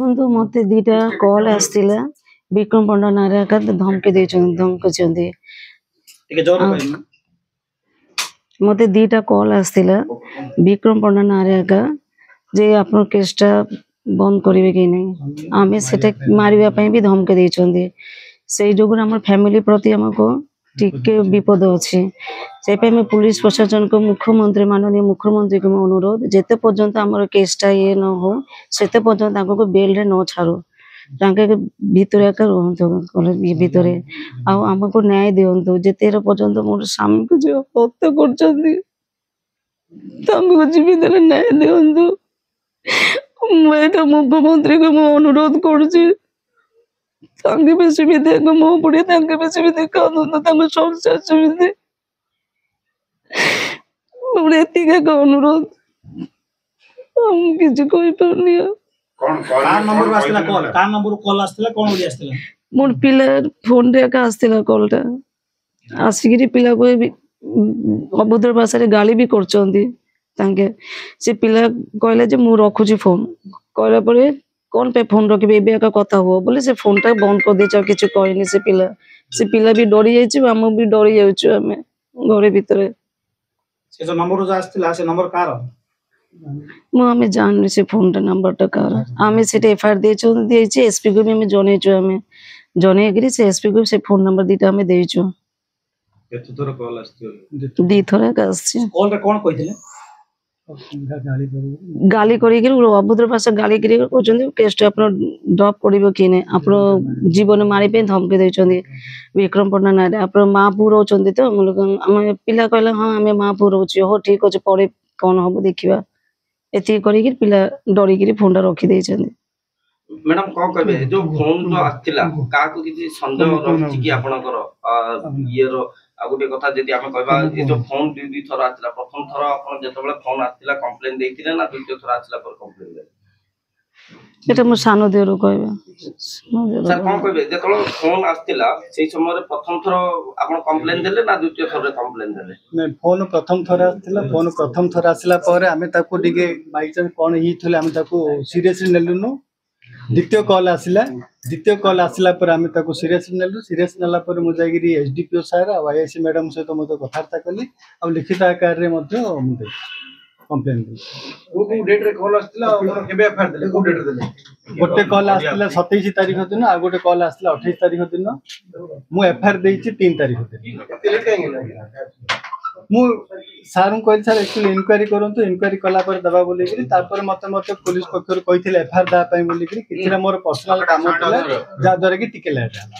देखो मत दीटा कॉल आसला विक्रम पंडा नारे धमकी धमकी मत दीटा कॉल आसला विक्रम पंडा नारे जे आप केसटा बंद करेंगे कि नहीं आम से मारे भी धमकी देते से जो आम फैमिली प्रति आमको टिके विपद अच्छी से पुलिस प्रशासन को मुख्यमंत्री माननीय मुख्यमंत्री को अनुरोध जेते पर्यंत आम केसटा ये न हो से पर्यंत को बेल रे न छाड़ो भितर ये भितर आमको न्याय दिंतु जेते पर्यंत मोर स्वामी को जो हत्या कर जीवित न्याय दिंतु मैं मुख्यमंत्री को मु अनुरोध करुच्ची मो पड़े देखा संसार सेमती अनुरोध किसी मोर पिला फोन रे आसला कॉलटा आसिक पिला को अभद्र भाषा गाली भी कर से पिला कहला जे मु रखुची फोन कहला परे कौन पे फोन रखिबे एबे का कथा हो बोले से फोन टा बंद कर दे किछु कहनी से पिला भी डरी जाइछ हम भी डरी जाउछु हमें घरे भीतर से जो नंबर जो आस्तिला से नंबर कार मु हमें जान से फोन टा नंबर टा कार हमें से एफआईआर देछे एसपी को भी हमें जनेछु हमें जने से एसपी को से फोन नंबर दीटा हमें देछु केतो थोर कॉल आस्तियो दी थोर का आसी कॉल रे कोन कहिथिले गाली अभद्र भाषा गाली केस ड्रप कर कि जीवन मारे धमकी देते विक्रम पंडा ना आप माँ पु रोच तो आम पिला कहला हाँ आम माँ पु रोच हो ठीक अच्छे पर कौन हम देखा ये पिला डरिकी फोन टा रखी मैडम कौन कहे जो फोन जो आस्तिला का को किसी संदेह रही कि आपनकर ये गोटे कथा जदि आम कहबा ये जो फोन दुई थर आसला प्रथम थर आपन जेतबेले फोन आसला कंप्लेन देथिले ना द्वितीय थर आसला पर कंप्लेन दे एटा मो सानो देरो कहबा सर कोन कहबे जेतबेले फोन आस्तिला सेही समय रे प्रथम थर आपन कंप्लेन देले ना द्वितीय थर रे कंप्लेन देले नै फोन प्रथम थर आस्तिला फोन प्रथम थर आसला पर आमे ताको डिगे बाई चांस कोन ही थले आमे ताको सीरियसली नेलुनो द्वितीय कॉल आसला पर आमे ताको सीरियसली नेलु सीरियस नला पर मु जागिरी एसडीपीओ सर आ आईएससी मैडम सहित मते कथार्ता कली आ लिखित आकार रे मते मु कंप्लेन को डेट रे कॉल आस्तिला और केबे एफआईआर देले को डेट देले गोटे कॉल आस्तिला 27 तारिख दिन आ गोटे कॉल आस्तिला 28 तारिख दिन मु एफआईआर देछि 3 तारिख दिन केते लेट काहे गेला मु सारू कहल सर एक्चुअली इंक्वायरी करंतु इंक्वायरी कला पर दबा बोली कि तापर मते मते पुलिस पक्षर कहिथिले एफआईआर दा पई बोली कि किछरा मोर पर्सनल काम होतला जा द्वारा कि टिके लेट होला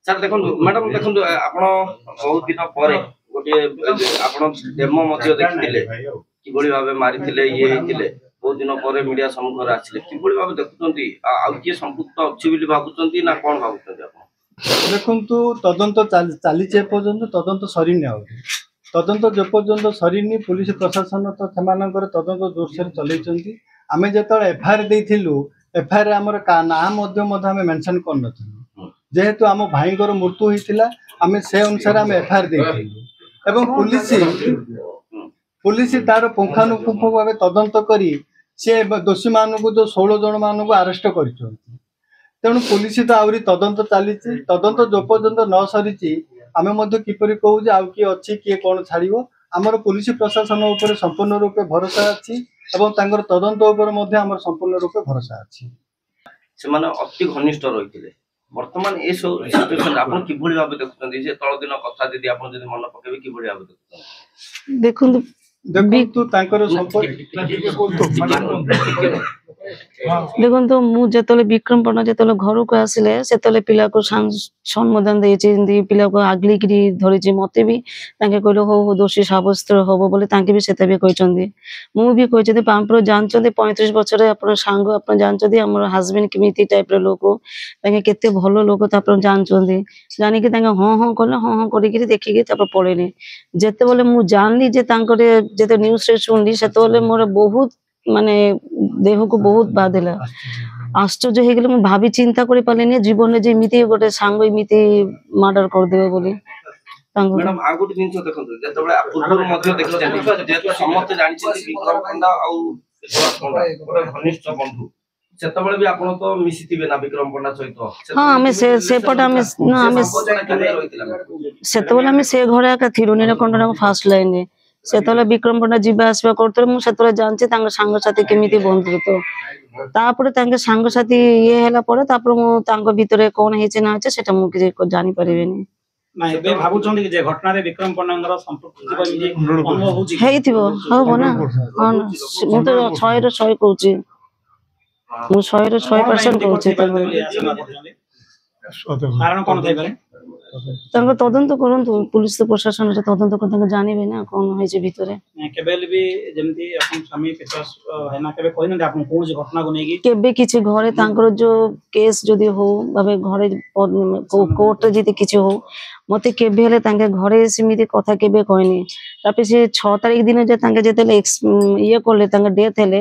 सर देखंतु मैडम देखंतु आपण बहुत दिन परे गोटे आपण डेमो मध्ये देखिथिले कि बड़ी भाबे मारिथिले ये हेतिले बहुत दिन परे मीडिया सम्मुख रे आछिले कि बड़ी भाबे देखुतंती आ के संपुक्त अछि बिली भाबुतंती ना कोन भाबुतंती आपण देखंतु तदंत चाली चे पर्यंत तदंत सरीने आ तदंत जो पर्यंत सरीनी पुलिस प्रशासन तो सेमानकर तदंत जोरसोर चलैचंती आमे जेतले एफआईआर देथिलु एफआईआर हमर का नाम मध्य आमे मेंशन कर नथिलु जेहेतु हम भाईंकर मृत्यु होइतिला आमे से अनुसार आमे एफआईआर देथिलु एवं पुलिस तार पुंखानुपुंख भाबे तदंत करी से दोषी मानकु जो 16 जन मानकु अरेस्ट करिसंती तेणु पुलिस तो आउरी तदंत चली तदंत जो पर्यंत न सरीची आमे मध्य किपरि कहू जे आउ की अछि के कोन छाड़िबो हमर पुलिस प्रशासन ऊपर संपूर्ण रूपे भरोसा अछि एवं तांगर तदंत ऊपर मध्य हमर संपूर्ण रूपे भरोसा अछि से माने अति घनिष्ठ रहिथिले वर्तमान ए सिचुएशन आपण कि भली भाबे देखुतंती जे तळ दिन कथा जदि आपण जदि मन पकेबे कि भली भाबे देखुतंती देखंतु तांकर संपर्क देखो मुझे विक्रम पंडा जो घर को आसिले से पिला को सम्बोधन देती पिला को आगली धरी मत भी कहले हो दोषी सब्यस्त हम बोले भी से मुझे कहते जानते 35 वर्ष आप सांग आप जानते आम हजबैंड केमी टाइप लोक केते भल लोक जानते जानिक हाँ हाँ कले हाँ हाँ कर देखिकी पड़ेनि जिते बड़े मुझे जानली जो न्यूज शुणली से मोर बहुत माने देह को बहुत बाधिला आश्चर्य हो गले भाभी चिंता कर पारे जीवन में जमी गोटे सांग इमिति मर्डर कर देबे बोली मैडम आ गोटे जिंस देखंतु जेतबे पूर्व मध्ये देखिछन जेतु समस्त जानि छै विक्रम पंडा आ घनिष्ठ बंधु ସେତେବେଳେ ବି ଆପଣ ତ ମିଶିଥିବେ ନା ବିକ୍ରମ ପଣ୍ଡା ସହିତ? ହଁ ଆମେ ସେପଟେ ଆମେ ନା ଆମେ ସେତେବେଳେ ଆମେ ସେ ଘରେ ଏକା ଥିଲୁ ନୀଳକଣ୍ଠନ ଫାଷ୍ଟ ଲାଇନରେ। ସେତେବେଳେ ବିକ୍ରମ ପଣ୍ଡା ଯିବା ଆସିବା କରୁଥିଲେ, ମୁଁ ସେତେବେଳେ ଜାଣିଛି ତାଙ୍କ ସାଙ୍ଗସାଥି କେମିତି ବନ୍ଧୁତ୍ୱ। ତାପରେ ତାଙ୍କ ସାଙ୍ଗସାଥି ଇଏ ହେଲା ପରେ ତାପରେ ମୁଁ ତାଙ୍କ ଭିତରେ କଣ ହେଇଛି ନା ହେଇଛି ସେଟା ମୁଁ କିଛି ଜାଣିପାରିବିନି। ହେଇଥିବ ହବ ନା, ହଁ ମୁଁ ତ 100ରୁ 100 କହୁଛି, ମୁଁ 100ରୁ 100% କହୁଛି। ତାଙ୍କ ତଦନ୍ତ କରନ୍ତୁ, ପୁଲିସ ପ୍ରଶାସନରେ ତଦନ୍ତ କରି ତାଙ୍କ ଜାଣିବେ ନା କଣ ହେଇଛି ଭିତରେ। କେବେ କିଛି ଘରେ ତାଙ୍କର ଯୋଉ କେସ୍ ଯଦି ହଉ ଭାବେ ଘରେ କୋର୍ଟରେ ଯଦି କିଛି ହଉ ମତେ କେବେ ହେଲେ ତାଙ୍କ ଘରେ ସେମିତି କଥା କେବେ କହିନି। ତାପରେ ସେ 6 ତାରିଖ ଦିନ ଯେ ତାଙ୍କେ ଯେତେବେଳେ ଇଏ କଲେ ତାଙ୍କ ଡେଥ୍ ହେଲେ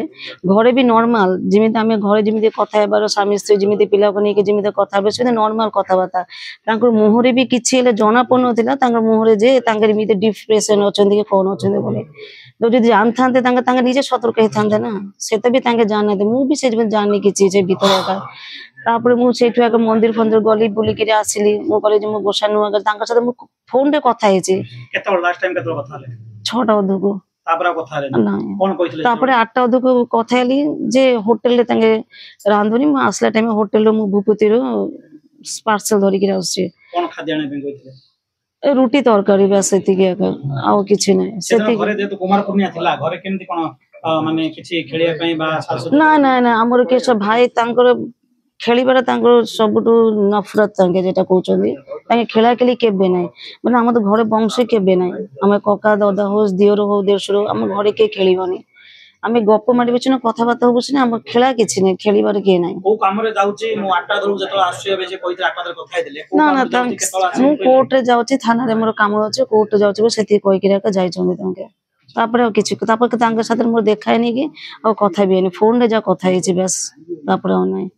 ଘରେ ବି ନର୍ମାଲ ଯେମିତି ଆମେ ଘରେ ଯେମିତି କଥା ହେବାର ସ୍ୱାମୀ ସ୍ତ୍ରୀ ଯେମିତି ପିଲାକୁ ନେଇକି ଯେମିତି କଥା ହେବେ ସେମିତି ନର୍ମାଲ କଥାବାର୍ତ୍ତା। ତାଙ୍କର ମୁହଁରେ ବି କିଛି ହେଲେ ଜଣା ପଡୁନଥିଲା ତାଙ୍କ ମୁହଁରେ ଯେ ତାଙ୍କର ଏମିତି ଡିପ୍ରେସନ ଅଛନ୍ତି କି କଣ ଅଛନ୍ତି ବୋଲି। ଯଦି ଜାଣିଥାନ୍ତେ ତାଙ୍କେ ନିଜେ ସତର୍କ ହେଇଥାନ୍ତେ ନା, ସେଟା ବି ତାଙ୍କେ ଜାଣିନାହାନ୍ତି। ମୁଁ ବି ସେ ଜାଣିନି କିଛି ସେ ଭିତରେ ଏକା। ତାପରେ ମୁଁ ସେଇଠୁ ଆଗ ମନ୍ଦିର ଫନ୍ଦିର ଗଲି ବୁଲିକିରି ଆସିଲି। ମୁଁ କହିଲି ଯେ ମୁଁ ଗୋସା ନୂଆ ତାଙ୍କ ସହିତ ମୁଁ ଫୋନରେ କଥା ହେଇଛି 6ଟା ଅଧକୁ। ତାପରେ 8ଟା ଅଧକୁ କଥା ହେଲି ଯେ ହୋଟେଲରେ ତାଙ୍କେ ରାନ୍ଧୁନି, ମୁଁ ଆସିଲା ଟାଇମ ହୋଟେଲରୁ ମୁଁ ଭୂପତିରୁ ପାର୍ସଲ ଧରିକି ଆସୁଛି। ରୁଟି ତରକାରୀ ବାସ୍ ସେତିକି ଏକା, ଆଉ କିଛି ନାହିଁ। ନା ନା ନା ଆମର କିଏ ଭାଇ ତାଙ୍କର ଖେଳିବାର ତାଙ୍କର ସବୁଠୁ ନଫରତ ତାଙ୍କେ ଯେଟା କହୁଛନ୍ତି, ତାଙ୍କେ ଖେଳା ଖେଳି କେବେ ନାହିଁ। ମାନେ ଆମର ଘରେ ବଂଶ କେବେ ନାହିଁ, ଆମେ କକା ଦାଦା ହଉ ଦିଅର ହଉ ଦେଢଶୁର ଆମ ଘରେ କିଏ ଖେଳିବନି। ଆମେ ଗପ ମାରିବୁ ସିନା କଥାବାର୍ତ୍ତା ହବୁ ସିନା, ଆମ ଖେଳା କିଛି ନାହିଁ, ଖେଳିବାର କିଏ ନାହିଁ। ନା ନା ମୁଁ କୋର୍ଟରେ ଯାଉଛି, ଥାନାରେ ମୋର କାମ ଅଛି, କୋର୍ଟରେ ଯାଉଛି ସେତିକି କହିକିରି ଏକା ଯାଇଛନ୍ତି ତାଙ୍କେ। ତାପରେ ଆଉ କିଛି ତାପରେ ତାଙ୍କ ସାଥିରେ ମୋର ଦେଖା ହେଇନି କି ଆଉ କଥା ବି ହେଇନି, ଫୋନରେ ଯାହା କଥା ହେଇଛି ବାସ୍, ତାପରେ ଆଉ ନାହିଁ।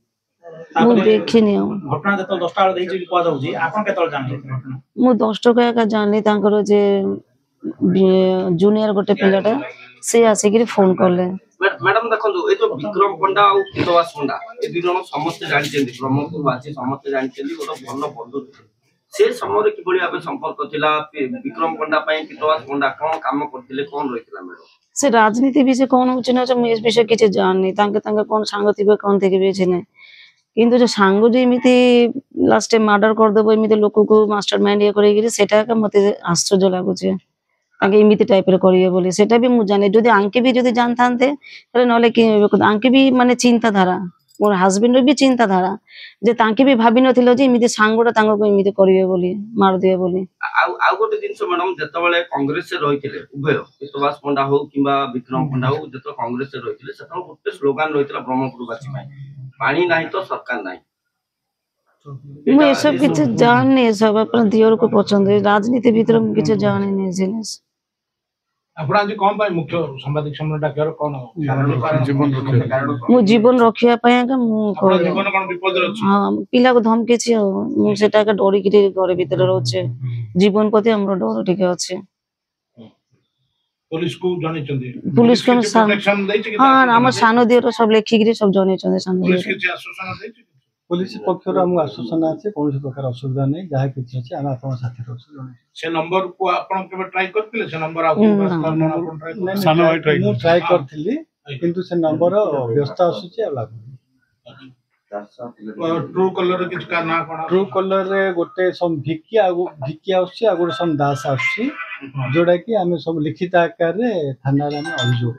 ମୁଁ ଦେଖିନି ଆଉ। ମୁଁ 10 ଟଙ୍କା ଏକା ଜାଣିଲି ତାଙ୍କର ଯେ ଜୁନିୟର ଗୋଟେ ପିଲାଟା ସେ ଆସିକିରି ଫୋନ କଲେ। ମ୍ୟାଡାମ ଦେଖନ୍ତୁ ଏଇ ଯୋଉ ବିକ୍ରମ ପଣ୍ଡା ଆଉ କୀତବାସ ପଣ୍ଡା ଏ ଦି ଜଣ ସମସ୍ତେ ଜାଣିଛନ୍ତି, ବ୍ରହ୍ମପୁର ବାସୀ ସମସ୍ତେ ଜାଣିଛନ୍ତି ଗୋଟେ ଭଲ ବନ୍ଧୁ ଥିଲେ। ସେ ସମୟରେ କିଭଳି ଭାବେ ସମ୍ପର୍କ ଥିଲା? ବିକ୍ରମ ପଣ୍ଡା ପାଇଁ କୀତବାସ ପଣ୍ଡା କଣ କାମ କରିଥିଲେ, କଣ ରହିଥିଲା ମ୍ୟାଡାମ? ସେ ରାଜନୀତି ବିଷୟ କଣ ହଉଛି ନା ମୁଁ ଏ ବିଷୟ କିଛି ଜାଣିନି। ତାଙ୍କେ କଣ ସାଙ୍ଗ ଥିବେ କଣ ଥିବେ କିଛି ନାହିଁ। କିନ୍ତୁ ଯୋଉ ସାଙ୍ଗ ଯେ ଏମିତି ଲାଷ୍ଟ ମର୍ଡର କରିଦେବ ଏମିତି ଲୋକକୁ ମାଷ୍ଟର ମାଇଣ୍ଡ ଇଏ କରିକିରି ସେଟା ମତେ ଆଶ୍ଚର୍ଯ୍ୟ ଲାଗୁଛି। ତାଙ୍କେ ଏମିତି ଟାଇପର କରିବେ ବୋଲି ସେଟା ବି ମୁଁ ଜାଣି। ଯଦି ଆଙ୍କେ ବି ଯଦି ଜାଣିଥାନ୍ତେ ତାହେଲେ ନହେଲେ ଆଙ୍କେ ବି ମାନେ ଚିନ୍ତାଧାରା, ମୋର ହଜବେଣ୍ଡର ବି ଚିନ୍ତାଧାରା ଯେ ତାଙ୍କେ ବି ଭାବିନଥିଲେ ଯେ ଏମିତି ସାଙ୍ଗଟା ତାଙ୍କୁ ଏମିତି କରିବେ ବୋଲି, ମାରିଦେବେ ବୋଲି। ଆଉ ଗୋଟେ ଜିନିଷ ମ୍ୟାଡାମ, ଯେତେବେଳେ କଂଗ୍ରେସରେ ରହିଥିଲେ ଉଭୟ କୀତବାସ ପଣ୍ଡା ହଉ କିମ୍ବା ବିକ୍ରମ ପଣ୍ଡା ହଉ, ଯେତେବେଳେ କଂଗ୍ରେସରେ ରହିଥିଲେ ସେତେବେଳେ ଗୋଟେ ସ୍ଲୋଗାନ ରହିଥିଲା ବ୍ରହ୍ମପୁରବାସୀ ପାଇଁ, ପାଣି ନାହିଁ ତ ସରକାର ନାହିଁ। ମୁଁ ଏସବୁ କିଛି ଜାଣିନି, ଏସବୁ ଆପଣ ଦିଅରକୁ ପଚାରନ୍ତୁ, ରାଜନୀତି ଭିତରେ ମୁଁ କିଛି ଜାଣିନି ଜିନିଷ। ଆପଣ ଆଜି କଣ ପାଇଁ ମୁଖ୍ୟ ସାମ୍ବାଦିକ ସମ୍মেଳନ ଡାକିବାର କଣ? ମୁଁ ଜୀବନ ରଖିବା ପାଇଁ ଆଜ୍ଞା ମୁଁ ହଁ ପିଲାକୁ ଧମକିଛି ଆଉ ମୁଁ ସେଟା ଏକା ଡରିକିରି ଘର ଭିତରେ ରହୁଛି। ଜୀବନ ପ୍ରତି ଆମର ଡର ଟିକେ ଅଛି। ପୁଲିସକୁ ଜଣେଇଛନ୍ତି? ପୁଲିସକୁ ହଁ ଆମ ସାନ ଦିଅର ସବୁ ଲେଖିକିରି ସବୁ ଜଣେଇଛନ୍ତି। ସାନ ଦିଅର पुलिस पक्षर आम आश्वासन अच्छे कौन प्रकार असुविधा नहीं जहाँ किसी अच्छे आम आप साथी से नंबर को आपण केबे ट्राई करथिले? से नंबर मु ट्राई करथिली किंतु से नंबर व्यस्त आसुची आ लागु। ट्रू कलर रे किछ का ना कोन? ट्रू कलर रे गोटे सम भिकी आसुची आ गोटे सम दास आसुची जोडा कि आमे सब लिखित आकार रे थाना रे अभियोग